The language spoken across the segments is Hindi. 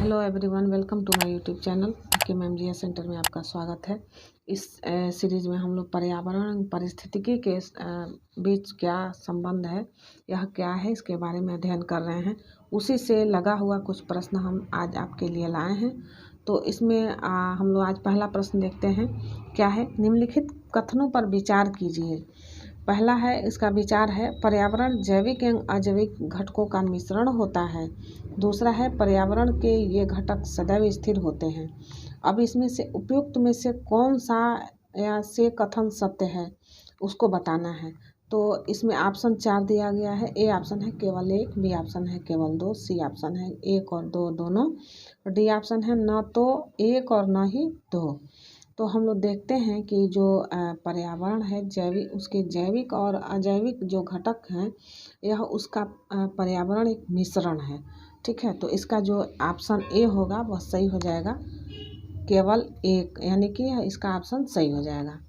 Hello everyone, welcome to my YouTube channel के मैम जी सेंटर में आपका स्वागत है। इस सीरीज में हम लोग पर्यावरण पारिस्थितिकी के बीच क्या संबंध है, यह क्या है, इसके बारे में अध्ययन कर रहे हैं। उसी से लगा हुआ कुछ प्रश्न हम आज आपके लिए लाए हैं। तो इसमें हम लोग आज पहला प्रश्न देखते हैं। क्या है? निम्नलिखित कथनों पर विचार कीजिए। पहला है, इसका विचार है, पर्यावरण जैविक एवं अजैविक घटकों का मिश्रण होता है। दूसरा है, पर्यावरण के ये घटक सदैव स्थिर होते हैं। अब इसमें से उपयुक्त में से कौन सा या से कथन सत्य है उसको बताना है। तो इसमें ऑप्शन 4 दिया गया है। ए ऑप्शन है केवल 1, बी ऑप्शन है केवल 2, सी ऑप्शन है 1 और 2 दोनों, और डी ऑप्शन है न तो 1 और न ही 2। तो हम लोग देखते हैं कि जो पर्यावरण है जैविक, उसके जैविक और अजैविक जो घटक हैं, यह उसका पर्यावरण एक मिश्रण है। ठीक है, तो इसका जो ऑप्शन ए होगा वह सही हो जाएगा, केवल 1, यानी कि इसका ऑप्शन सही हो जाएगा।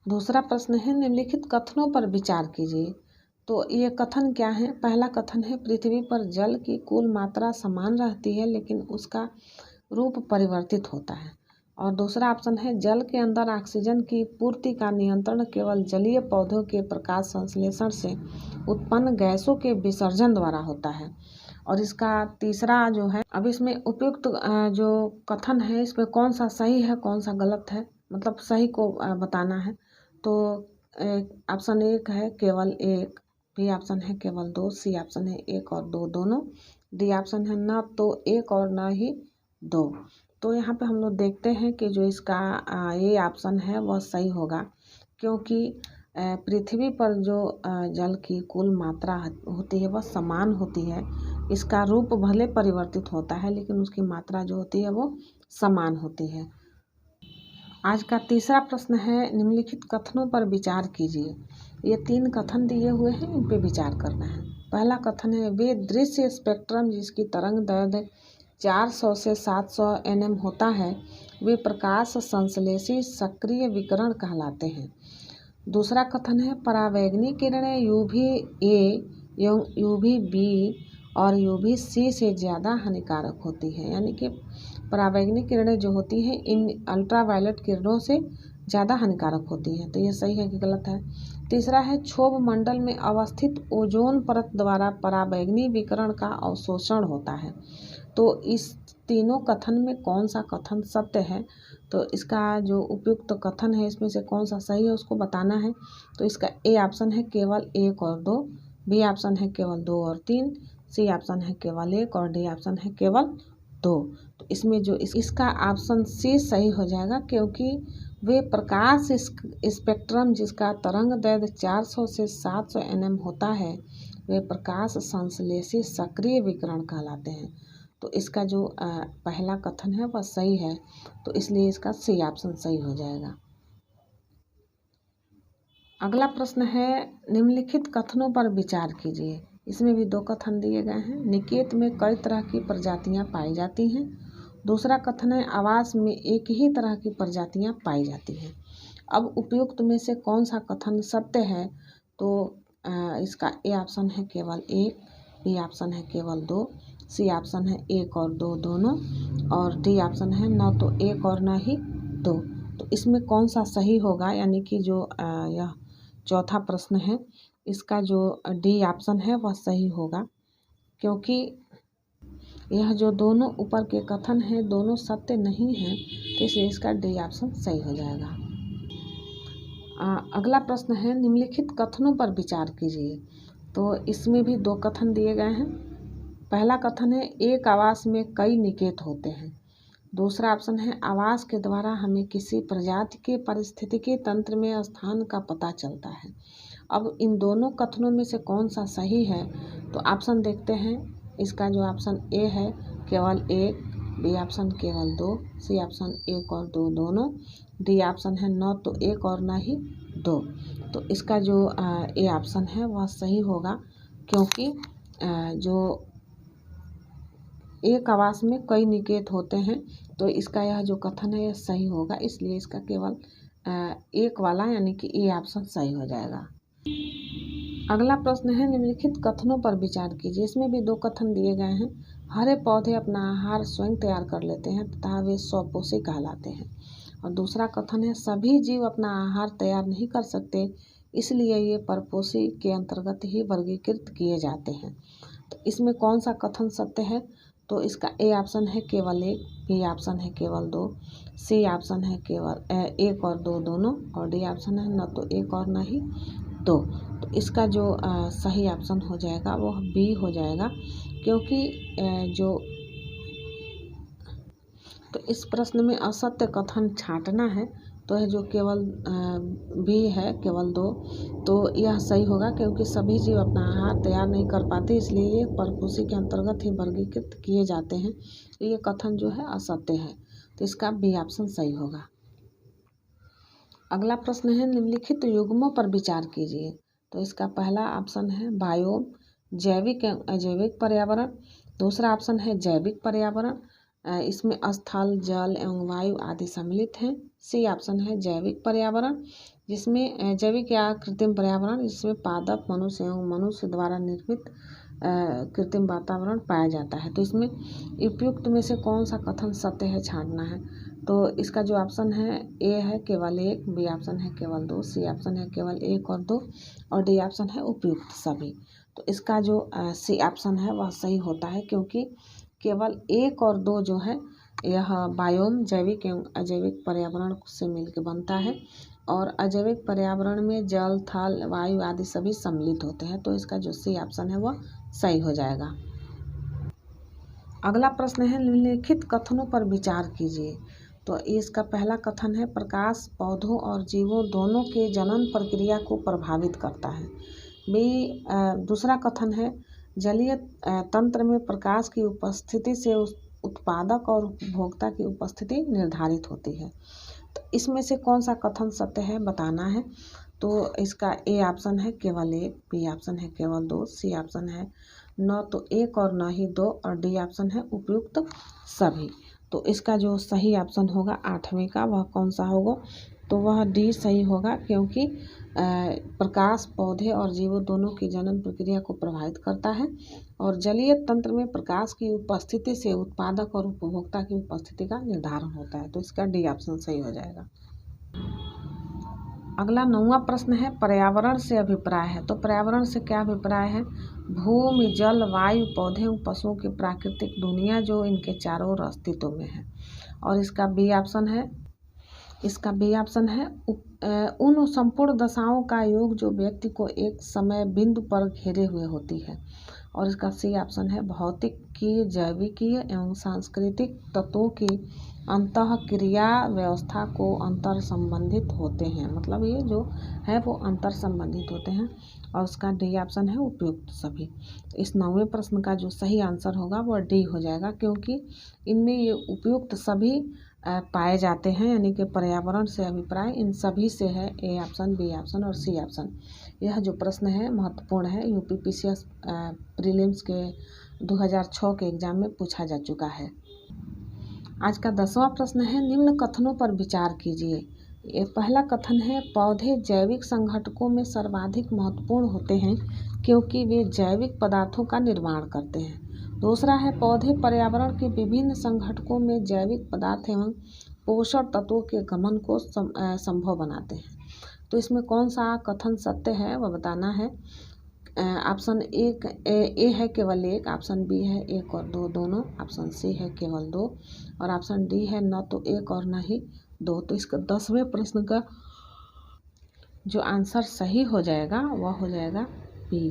दूसरा प्रश्न है, निम्नलिखित कथनों पर विचार कीजिए। तो ये कथन क्या है? पहला कथन है, पृथ्वी पर जल की कुल मात्रा समान रहती है लेकिन उसका रूप परिवर्तित होता है। और दूसरा ऑप्शन है, जल के अंदर ऑक्सीजन की पूर्ति का नियंत्रण केवल जलीय पौधों के प्रकाश संश्लेषण से उत्पन्न गैसों के विसर्जन द्वारा होता है। और इसका तीसरा जो है, अब इसमें उपयुक्त जो कथन है इसमें कौन सा सही है कौन सा गलत है, मतलब सही को बताना है। तो ऑप्शन 1 है केवल 1, बी ऑप्शन है केवल 2, सी ऑप्शन है 1 और 2 दोनों, डी ऑप्शन है न तो 1 और न ही 2। तो यहाँ पे हम लोग देखते हैं कि जो इसका ये ऑप्शन है वह सही होगा, क्योंकि पृथ्वी पर जो जल की कुल मात्रा होती है वह समान होती है। इसका रूप भले परिवर्तित होता है लेकिन उसकी मात्रा जो होती है वो समान होती है। आज का तीसरा प्रश्न है, निम्नलिखित कथनों पर विचार कीजिए। ये 3 कथन दिए हुए हैं, इन पे विचार करना है। पहला कथन है, वे दृश्य स्पेक्ट्रम जिसकी तरंग दैर्ध्य 400 से 700 nm होता है, वे प्रकाश संश्लेषी सक्रिय विकिरण कहलाते हैं। दूसरा कथन है, परावैंगनी किरणें UVA एवं UVB और UVC से ज़्यादा हानिकारक होती हैं, यानी कि परावैंगनी किरणें जो होती हैं इन अल्ट्रावायलेट किरणों से ज़्यादा हानिकारक होती हैं। तो ये सही है कि गलत है? तीसरा है, क्षोभ मंडल में अवस्थित ओजोन परत द्वारा परावैंगनी विकिरण का अवशोषण होता है। तो इस तीनों कथन में कौन सा कथन सत्य है? तो इसका जो उपयुक्त कथन है इसमें से कौन सा सही है उसको बताना है। तो इसका ए ऑप्शन है केवल 1 और 2, बी ऑप्शन है केवल 2 और 3, सी ऑप्शन है केवल 1 और डी ऑप्शन है केवल 2। तो इसमें जो इसका ऑप्शन सी सही हो जाएगा, क्योंकि वे प्रकाश स्पेक्ट्रम जिसका तरंग दैर्ध्य 400 से 700 nm होता है, वे प्रकाश संश्लेषी सक्रिय विकिरण कहलाते हैं। तो इसका जो पहला कथन है वह सही है, तो इसलिए इसका सी ऑप्शन सही हो जाएगा। अगला प्रश्न है, निम्नलिखित कथनों पर विचार कीजिए। इसमें भी 2 कथन दिए गए हैं। निकेत में कई तरह की प्रजातियां पाई जाती हैं। दूसरा कथन है, आवास में एक ही तरह की प्रजातियां पाई जाती हैं। अब उपयुक्त में से कौन सा कथन सत्य है? तो इसका ए ऑप्शन है केवल 1, बी ऑप्शन है केवल 2, सी ऑप्शन है 1 और 2 दोनों, और डी ऑप्शन है न तो 1 और न ही 2। तो इसमें कौन सा सही होगा, यानी कि जो यह चौथा प्रश्न है इसका जो डी ऑप्शन है वह सही होगा, क्योंकि यह जो दोनों ऊपर के कथन हैं दोनों सत्य नहीं हैं, तो इसलिए इसका डी ऑप्शन सही हो जाएगा। अगला प्रश्न है, निम्नलिखित कथनों पर विचार कीजिए। तो इसमें भी 2 कथन दिए गए हैं। पहला कथन है, एक आवास में कई निकेत होते हैं। दूसरा ऑप्शन है, आवास के द्वारा हमें किसी प्रजाति के पारिस्थितिकी तंत्र में स्थान का पता चलता है। अब इन दोनों कथनों में से कौन सा सही है? तो ऑप्शन देखते हैं। इसका जो ऑप्शन ए है केवल 1, बी ऑप्शन केवल 2, सी ऑप्शन 1 और 2 दोनों, डी ऑप्शन है न तो 1 और न ही 2। तो इसका जो ए ऑप्शन है वह सही होगा, क्योंकि जो एक आवास में कई निकेत होते हैं, तो इसका यह जो कथन है यह सही होगा, इसलिए इसका केवल 1 वाला यानी कि ए ऑप्शन सही हो जाएगा। अगला प्रश्न है, निम्नलिखित कथनों पर विचार कीजिए। इसमें भी 2 कथन दिए गए हैं। हरे पौधे अपना आहार स्वयं तैयार कर लेते हैं तथा वे स्वपोषी कहलाते हैं। और दूसरा कथन है सभी जीव अपना आहार तैयार नहीं कर सकते, इसलिए ये परपोषी के अंतर्गत ही वर्गीकृत किए जाते हैं। तो इसमें कौन सा कथन सत्य है? तो इसका ए ऑप्शन है केवल एक, बी ऑप्शन है केवल दो, सी ऑप्शन है केवल एक और दो दोनों, और डी ऑप्शन है न तो एक और न ही दो। तो इसका जो सही ऑप्शन हो जाएगा वह बी हो जाएगा, क्योंकि जो तो इस प्रश्न में असत्य कथन छांटना है तो है जो केवल बी है केवल दो, तो यह सही होगा क्योंकि सभी जीव अपना आहार तैयार नहीं कर पाते, इसलिए ये परपोषी के अंतर्गत ही वर्गीकृत किए जाते हैं। तो ये कथन जो है असत्य है, तो इसका बी ऑप्शन सही होगा। अगला प्रश्न है निम्नलिखित युग्मों पर विचार कीजिए। तो इसका पहला ऑप्शन है बायोम, जैविक एवं अजैविक पर्यावरण। दूसरा ऑप्शन है जैविक पर्यावरण, इसमें स्थल, जल एवं वायु आदि सम्मिलित हैं। सी ऑप्शन है जैविक पर्यावरण, जिसमें जैविक या कृत्रिम पर्यावरण, जिसमें पादप, मनुष्य एवं मनुष्य द्वारा निर्मित कृत्रिम वातावरण पाया जाता है। तो इसमें उपयुक्त में से कौन सा कथन सत्य है छांटना है। तो इसका जो ऑप्शन है ए है केवल एक, बी ऑप्शन है केवल दो, सी ऑप्शन है केवल एक और दो, और डी ऑप्शन है उपयुक्त सभी। तो इसका जो सी ऑप्शन है वह सही होता है, क्योंकि केवल एक और दो जो है यह बायोम जैविक एवं अजैविक पर्यावरण से मिलकर बनता है, और अजैविक पर्यावरण में जल, थल, वायु आदि सभी सम्मिलित होते हैं। तो इसका जो सी ऑप्शन है वह सही हो जाएगा। अगला प्रश्न है निम्नलिखित कथनों पर विचार कीजिए। तो इसका पहला कथन है प्रकाश पौधों और जीवों दोनों के जनन प्रक्रिया को प्रभावित करता है। दूसरा कथन है जलीय तंत्र में प्रकाश की उपस्थिति से उत्पादक और उपभोक्ता की उपस्थिति निर्धारित होती है। तो इसमें से कौन सा कथन सत्य है बताना है। तो इसका ए ऑप्शन है केवल एक, बी ऑप्शन है केवल दो, सी ऑप्शन है न तो एक और न ही दो, और डी ऑप्शन है उपयुक्त सभी। तो इसका जो सही ऑप्शन होगा आठवें का वह कौन सा होगा, तो वह डी सही होगा, क्योंकि प्रकाश पौधे और जीवों दोनों की जनन प्रक्रिया को प्रभावित करता है, और जलीय तंत्र में प्रकाश की उपस्थिति से उत्पादक और उपभोक्ता की उपस्थिति का निर्धारण होता है। तो इसका डी ऑप्शन सही हो जाएगा। अगला 9वां प्रश्न है पर्यावरण से अभिप्राय है। तो पर्यावरण से क्या अभिप्राय है? भूमि, जल, वायु, पौधे एवं पशुओं की प्राकृतिक दुनिया जो इनके चारों ओर अस्तित्व में है। और इसका बी ऑप्शन है उन संपूर्ण दशाओं का योग जो व्यक्ति को एक समय बिंदु पर घेरे हुए होती है। और इसका सी ऑप्शन है भौतिकीय, जैविकीय एवं सांस्कृतिक तत्वों की अंतः क्रिया व्यवस्था को अंतर संबंधित होते हैं, मतलब ये जो है वो अंतर संबंधित होते हैं। और उसका डी ऑप्शन है उपयुक्त सभी। इस 9वें प्रश्न का जो सही आंसर होगा वो डी हो जाएगा, क्योंकि इनमें ये उपयुक्त सभी पाए जाते हैं, यानी कि पर्यावरण से अभिप्राय इन सभी से है। ए ऑप्शन, बी ऑप्शन और सी ऑप्शन। यह जो प्रश्न है महत्वपूर्ण है, यूपीपीसीएस प्रीलिम्स के 2006 के एग्जाम में पूछा जा चुका है। आज का 10वां प्रश्न है निम्न कथनों पर विचार कीजिए। ये पहला कथन है पौधे जैविक संघटकों में सर्वाधिक महत्वपूर्ण होते हैं क्योंकि वे जैविक पदार्थों का निर्माण करते हैं। दूसरा है पौधे पर्यावरण के विभिन्न संघटकों में जैविक पदार्थ एवं पोषण तत्वों के गमन को संभव बनाते हैं। तो इसमें कौन सा कथन सत्य है वह बताना है। ऑप्शन ए है केवल एक, ऑप्शन बी है एक और दो दोनों, ऑप्शन सी है केवल दो, और ऑप्शन डी है न तो एक और न ही दो। तो इसका 10वें प्रश्न का जो आंसर सही हो जाएगा वह हो जाएगा बी,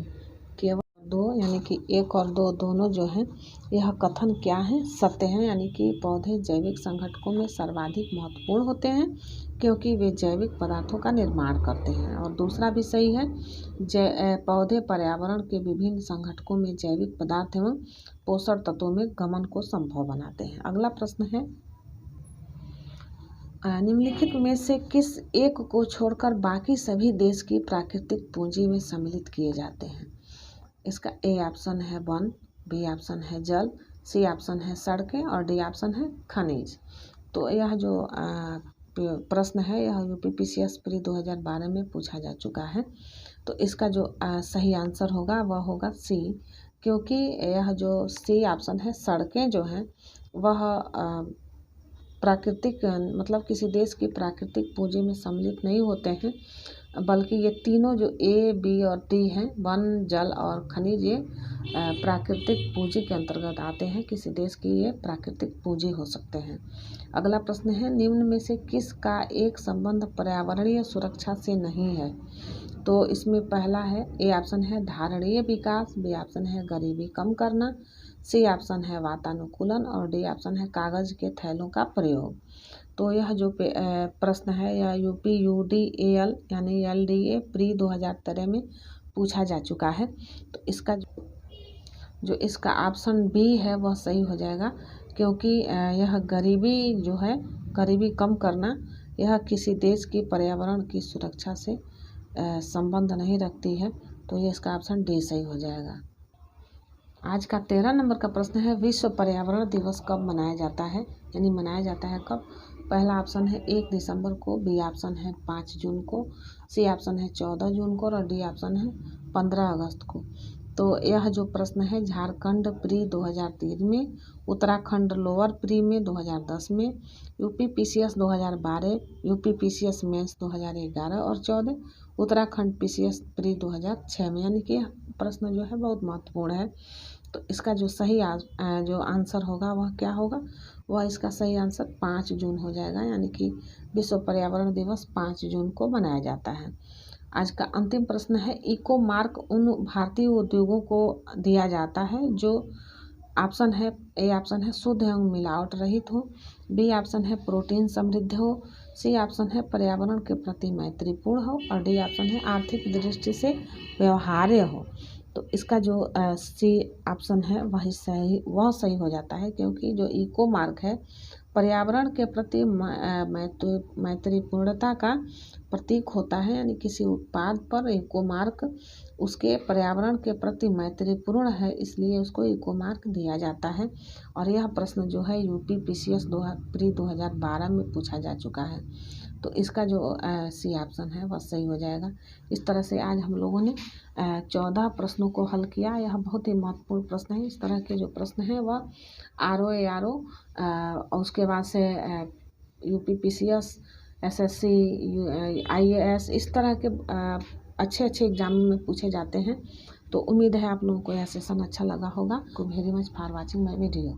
केवल दो, यानी कि एक और दो दोनों जो हैं यह कथन क्या है सत्य हैं, यानी कि पौधे जैविक संघटकों में सर्वाधिक महत्वपूर्ण होते हैं क्योंकि वे जैविक पदार्थों का निर्माण करते हैं। और दूसरा भी सही है, पौधे पर्यावरण के विभिन्न संघटकों में जैविक पदार्थ एवं पोषण तत्वों में गमन को संभव बनाते हैं। अगला प्रश्न है निम्नलिखित में से किस एक को छोड़कर बाकी सभी देश की प्राकृतिक पूंजी में सम्मिलित किए जाते हैं। इसका ए ऑप्शन है वन, बी ऑप्शन है जल, सी ऑप्शन है सड़कें, और डी ऑप्शन है खनिज। तो यह जो प्रश्न है यह यूपीपीसीएस प्री 2012 में पूछा जा चुका है। तो इसका जो सही आंसर होगा वह होगा सी, क्योंकि यह जो सी ऑप्शन है, सड़कें जो हैं वह प्राकृतिक मतलब किसी देश की प्राकृतिक पूंजी में सम्मिलित नहीं होते हैं, बल्कि ये तीनों जो ए, बी और डी हैं, वन, जल और खनिज, ये प्राकृतिक पूंजी के अंतर्गत आते हैं। किसी देश की ये प्राकृतिक पूंजी हो सकते हैं। अगला प्रश्न है, निम्न में से किसका एक संबंध पर्यावरणीय सुरक्षा से नहीं है? तो इसमें पहला है, ए ऑप्शन है धारणीय विकास, बी ऑप्शन है गरीबी कम करना, सी ऑप्शन है वातानुकूलन और डी ऑप्शन है कागज के थैलों का प्रयोग। तो यह जो प्रश्न है यह UPUDAL यानी LDA प्री 2013 में पूछा जा चुका है। तो इसका जो इसका ऑप्शन बी है वह सही हो जाएगा, क्योंकि यह गरीबी जो है, गरीबी कम करना, यह किसी देश की पर्यावरण की सुरक्षा से संबंध नहीं रखती है। तो ये इसका ऑप्शन डी सही हो जाएगा। आज का 13 नंबर का प्रश्न है, विश्व पर्यावरण दिवस कब मनाया जाता है? यानी मनाया जाता है कब? पहला ऑप्शन है 1 दिसंबर को, बी ऑप्शन है 5 जून को, सी ऑप्शन है 14 जून को और डी ऑप्शन है 15 अगस्त को। तो यह जो प्रश्न है झारखंड प्री 2003 में, उत्तराखंड लोअर प्री में 2010 में, UPPCS 2012, UPPCS मेंस 2011 और 14, उत्तराखंड PCS प्री 2006 में। यानी कि प्रश्न जो है बहुत महत्वपूर्ण है। तो इसका जो सही जो आंसर होगा वह क्या होगा? वह इसका सही आंसर 5 जून हो जाएगा। यानी कि विश्व पर्यावरण दिवस 5 जून को मनाया जाता है। आज का अंतिम प्रश्न है, इको मार्क उन भारतीय उद्योगों को दिया जाता है जो ऑप्शन है, ए ऑप्शन है शुद्ध एवं मिलावट रहित हो, बी ऑप्शन है प्रोटीन समृद्ध हो, सी ऑप्शन है पर्यावरण के प्रति मैत्रीपूर्ण हो और डी ऑप्शन है आर्थिक दृष्टि से व्यवहार्य हो। तो इसका जो सी ऑप्शन है वह सही हो जाता है, क्योंकि जो इको मार्क है पर्यावरण के प्रति मैत्रीपूर्णता का प्रतीक होता है। यानी किसी उत्पाद पर इको मार्क उसके पर्यावरण के प्रति मैत्रीपूर्ण है, इसलिए उसको इको मार्क दिया जाता है। और यह प्रश्न जो है UPPCS प्री 2012 में पूछा जा चुका है। तो इसका जो सी ऑप्शन है वह सही हो जाएगा। इस तरह से आज हम लोगों ने 14 प्रश्नों को हल किया। यह बहुत ही महत्वपूर्ण प्रश्न है। इस तरह के जो प्रश्न हैं वह RO ARO और उसके बाद से UPPCS, SSC, IAS इस तरह के अच्छे एग्जाम में पूछे जाते हैं। तो उम्मीद है आप लोगों को यह सेशन अच्छा लगा होगा। Very much for watching my video.